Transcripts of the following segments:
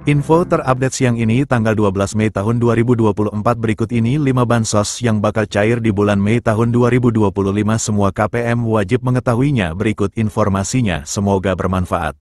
Info terupdate siang ini tanggal 12 Mei tahun 2024 berikut ini 5 bansos yang bakal cair di bulan Mei tahun 2025 semua KPM wajib mengetahuinya berikut informasinya semoga bermanfaat.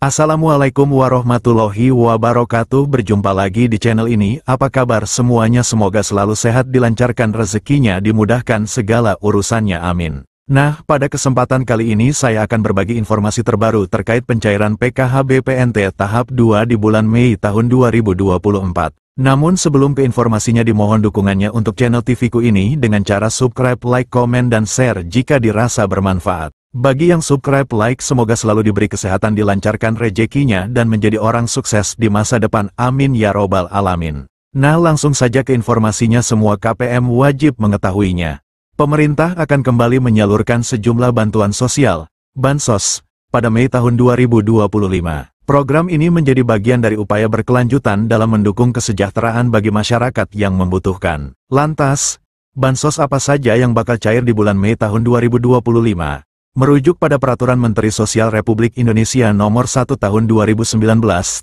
Assalamualaikum warahmatullahi wabarakatuh berjumpa lagi di channel ini apa kabar semuanya semoga selalu sehat dilancarkan rezekinya dimudahkan segala urusannya amin. Nah, pada kesempatan kali ini saya akan berbagi informasi terbaru terkait pencairan PKH BPNT tahap 2 di bulan Mei tahun 2024. Namun sebelum ke informasinya dimohon dukungannya untuk channel TVku ini dengan cara subscribe, like, komen, dan share jika dirasa bermanfaat. Bagi yang subscribe, like, semoga selalu diberi kesehatan dilancarkan rezekinya dan menjadi orang sukses di masa depan amin ya robbal alamin. Nah langsung saja ke informasinya semua KPM wajib mengetahuinya. Pemerintah akan kembali menyalurkan sejumlah bantuan sosial, Bansos, pada Mei tahun 2025. Program ini menjadi bagian dari upaya berkelanjutan dalam mendukung kesejahteraan bagi masyarakat yang membutuhkan. Lantas, Bansos apa saja yang bakal cair di bulan Mei tahun 2025? Merujuk pada Peraturan Menteri Sosial Republik Indonesia Nomor 1 Tahun 2019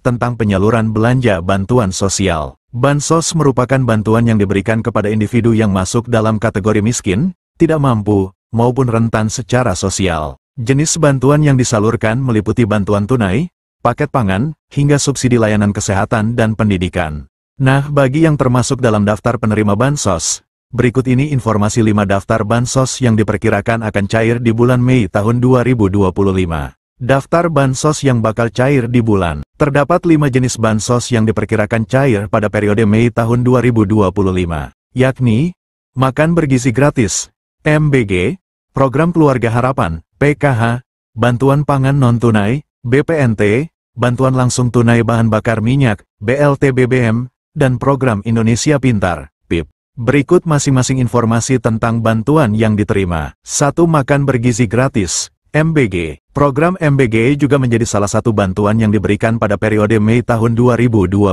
tentang penyaluran belanja bantuan sosial. Bansos merupakan bantuan yang diberikan kepada individu yang masuk dalam kategori miskin, tidak mampu, maupun rentan secara sosial. Jenis bantuan yang disalurkan meliputi bantuan tunai, paket pangan, hingga subsidi layanan kesehatan dan pendidikan. Nah, bagi yang termasuk dalam daftar penerima Bansos, berikut ini informasi 5 daftar Bansos yang diperkirakan akan cair di bulan Mei tahun 2025. Daftar Bansos yang bakal cair di bulan. Terdapat 5 jenis Bansos yang diperkirakan cair pada periode Mei tahun 2025, yakni Makan Bergizi Gratis, MBG, Program Keluarga Harapan, PKH, Bantuan Pangan Non-Tunai, BPNT, Bantuan Langsung Tunai Bahan Bakar Minyak, BLT BBM, dan Program Indonesia Pintar, PIP. Berikut masing-masing informasi tentang bantuan yang diterima. 1. Makan Bergizi Gratis, MBG. Program MBG juga menjadi salah satu bantuan yang diberikan pada periode Mei tahun 2025.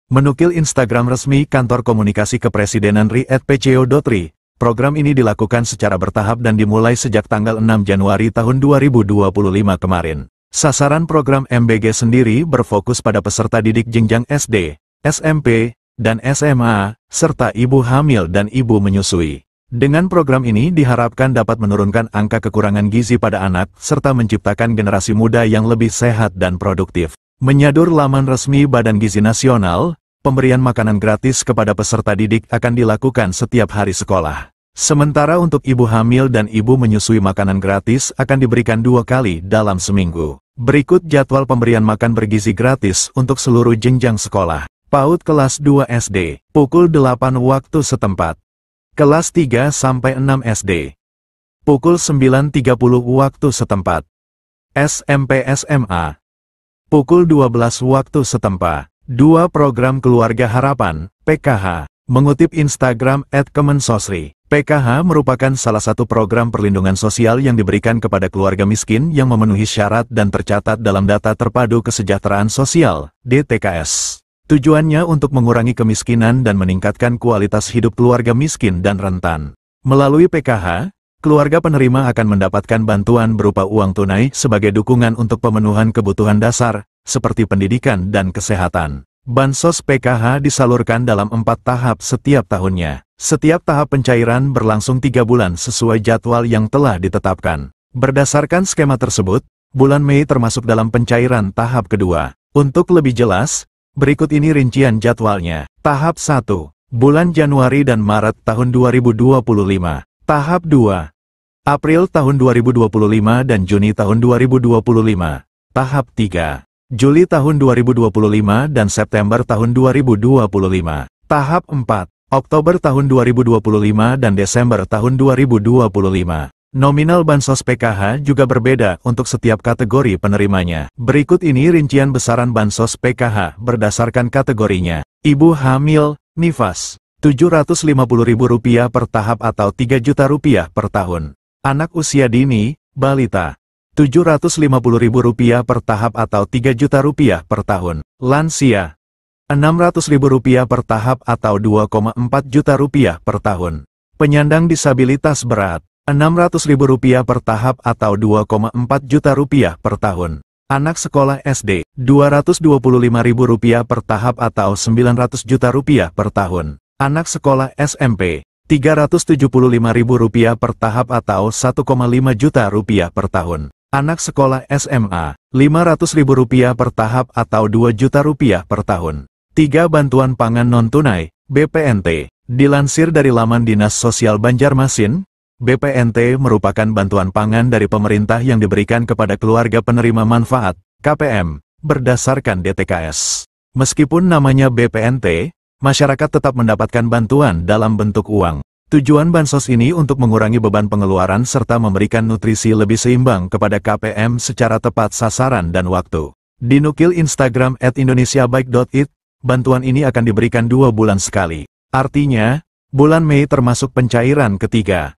Menukil Instagram resmi Kantor Komunikasi Kepresidenan RI @pco.ri, program ini dilakukan secara bertahap dan dimulai sejak tanggal 6 Januari tahun 2025 kemarin. Sasaran program MBG sendiri berfokus pada peserta didik jenjang SD, SMP, dan SMA, serta ibu hamil dan ibu menyusui. Dengan program ini diharapkan dapat menurunkan angka kekurangan gizi pada anak, serta menciptakan generasi muda yang lebih sehat dan produktif. Menyadur laman resmi Badan Gizi Nasional, pemberian makanan gratis kepada peserta didik akan dilakukan setiap hari sekolah. Sementara untuk ibu hamil dan ibu menyusui makanan gratis akan diberikan 2 kali dalam seminggu. Berikut jadwal pemberian makan bergizi gratis untuk seluruh jenjang sekolah. PAUD kelas 2 SD, pukul 8 waktu setempat. Kelas 3-6 SD, pukul 9.30 waktu setempat. SMP SMA, pukul 12 waktu setempat. 2. Program Keluarga Harapan, PKH. Mengutip Instagram @kemensosri, PKH merupakan salah satu program perlindungan sosial yang diberikan kepada keluarga miskin yang memenuhi syarat dan tercatat dalam Data Terpadu Kesejahteraan Sosial, DTKS. Tujuannya untuk mengurangi kemiskinan dan meningkatkan kualitas hidup keluarga miskin dan rentan. Melalui PKH, keluarga penerima akan mendapatkan bantuan berupa uang tunai sebagai dukungan untuk pemenuhan kebutuhan dasar, seperti pendidikan dan kesehatan. Bansos PKH disalurkan dalam 4 tahap setiap tahunnya. Setiap tahap pencairan berlangsung 3 bulan sesuai jadwal yang telah ditetapkan. Berdasarkan skema tersebut, bulan Mei termasuk dalam pencairan tahap kedua. Untuk lebih jelas, berikut ini rincian jadwalnya. Tahap 1, bulan Januari dan Maret tahun 2025. Tahap 2, April tahun 2025 dan Juni tahun 2025. Tahap 3, Juli tahun 2025 dan September tahun 2025. Tahap 4, Oktober tahun 2025 dan Desember tahun 2025. Nominal Bansos PKH juga berbeda untuk setiap kategori penerimanya. Berikut ini rincian besaran Bansos PKH berdasarkan kategorinya. Ibu hamil, nifas, Rp750.000 per tahap atau Rp3.000.000 per tahun. Anak usia dini, balita, Rp750.000 per tahap atau Rp3.000.000 per tahun. Lansia, Rp600.000 per tahap atau Rp2,4 juta per tahun. Penyandang disabilitas berat, Rp600.000 per tahap atau Rp2,4 juta per tahun. Anak sekolah SD, Rp225.000 per tahap atau Rp900 juta per tahun. Anak sekolah SMP, Rp375.000 per tahap atau Rp1,5 juta per tahun. Anak sekolah SMA, Rp500.000 per tahap atau Rp2 juta per tahun. 3. Bantuan pangan non-tunai, BPNT. Dilansir dari laman Dinas Sosial Banjarmasin, BPNT merupakan bantuan pangan dari pemerintah yang diberikan kepada keluarga penerima manfaat, KPM, berdasarkan DTKS. Meskipun namanya BPNT, masyarakat tetap mendapatkan bantuan dalam bentuk uang. Tujuan bansos ini untuk mengurangi beban pengeluaran serta memberikan nutrisi lebih seimbang kepada KPM secara tepat sasaran dan waktu. Dinukil Instagram @indonesiabaik.it, bantuan ini akan diberikan 2 bulan sekali. Artinya, bulan Mei termasuk pencairan ketiga.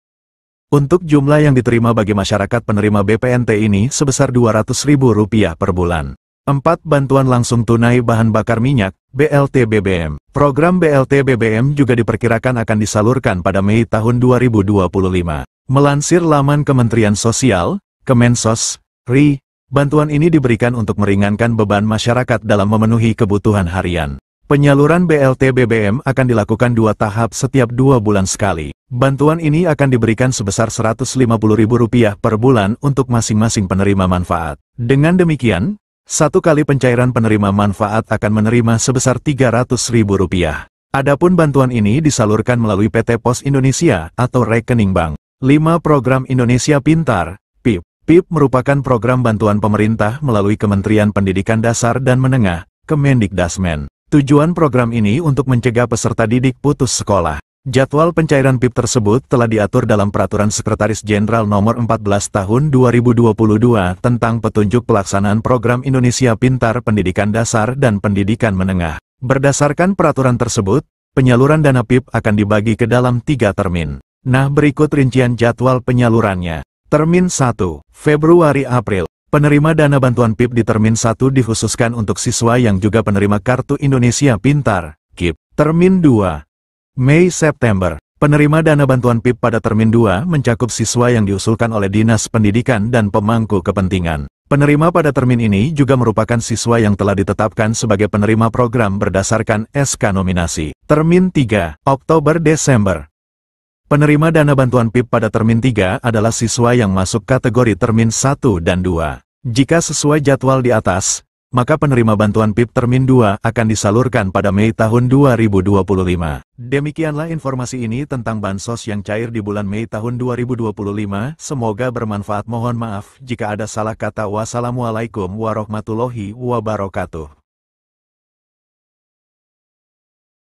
Untuk jumlah yang diterima bagi masyarakat penerima BPNT ini sebesar Rp200.000 per bulan. 4. Bantuan langsung tunai bahan bakar minyak, BLT BBM. Program BLT BBM juga diperkirakan akan disalurkan pada Mei tahun 2025. Melansir laman Kementerian Sosial, Kemensos, RI, bantuan ini diberikan untuk meringankan beban masyarakat dalam memenuhi kebutuhan harian. Penyaluran BLT BBM akan dilakukan 2 tahap setiap 2 bulan sekali. Bantuan ini akan diberikan sebesar Rp150.000 per bulan untuk masing-masing penerima manfaat. Dengan demikian, 1 kali pencairan penerima manfaat akan menerima sebesar Rp300.000. Adapun bantuan ini disalurkan melalui PT Pos Indonesia atau rekening bank. 5. Program Indonesia Pintar, PIP. PIP merupakan program bantuan pemerintah melalui Kementerian Pendidikan Dasar dan Menengah, Kemendikdasmen. Tujuan program ini untuk mencegah peserta didik putus sekolah. Jadwal pencairan PIP tersebut telah diatur dalam Peraturan Sekretaris Jenderal Nomor 14 Tahun 2022 tentang petunjuk pelaksanaan program Indonesia Pintar Pendidikan Dasar dan Pendidikan Menengah. Berdasarkan peraturan tersebut, penyaluran dana PIP akan dibagi ke dalam 3 termin. Nah, berikut rincian jadwal penyalurannya. Termin 1, Februari-April. Penerima dana bantuan PIP di Termin 1 dikhususkan untuk siswa yang juga penerima Kartu Indonesia Pintar, KIP. Termin 2, Mei-September. Penerima dana bantuan PIP pada Termin 2 mencakup siswa yang diusulkan oleh Dinas Pendidikan dan pemangku kepentingan. Penerima pada termin ini juga merupakan siswa yang telah ditetapkan sebagai penerima program berdasarkan SK nominasi. Termin 3, Oktober-Desember. Penerima dana bantuan PIP pada Termin 3 adalah siswa yang masuk kategori Termin 1 dan 2. Jika sesuai jadwal di atas, maka penerima bantuan PIP Termin 2 akan disalurkan pada Mei tahun 2025. Demikianlah informasi ini tentang bansos yang cair di bulan Mei tahun 2025. Semoga bermanfaat. Mohon maaf jika ada salah kata. Wassalamualaikum warahmatullahi wabarakatuh.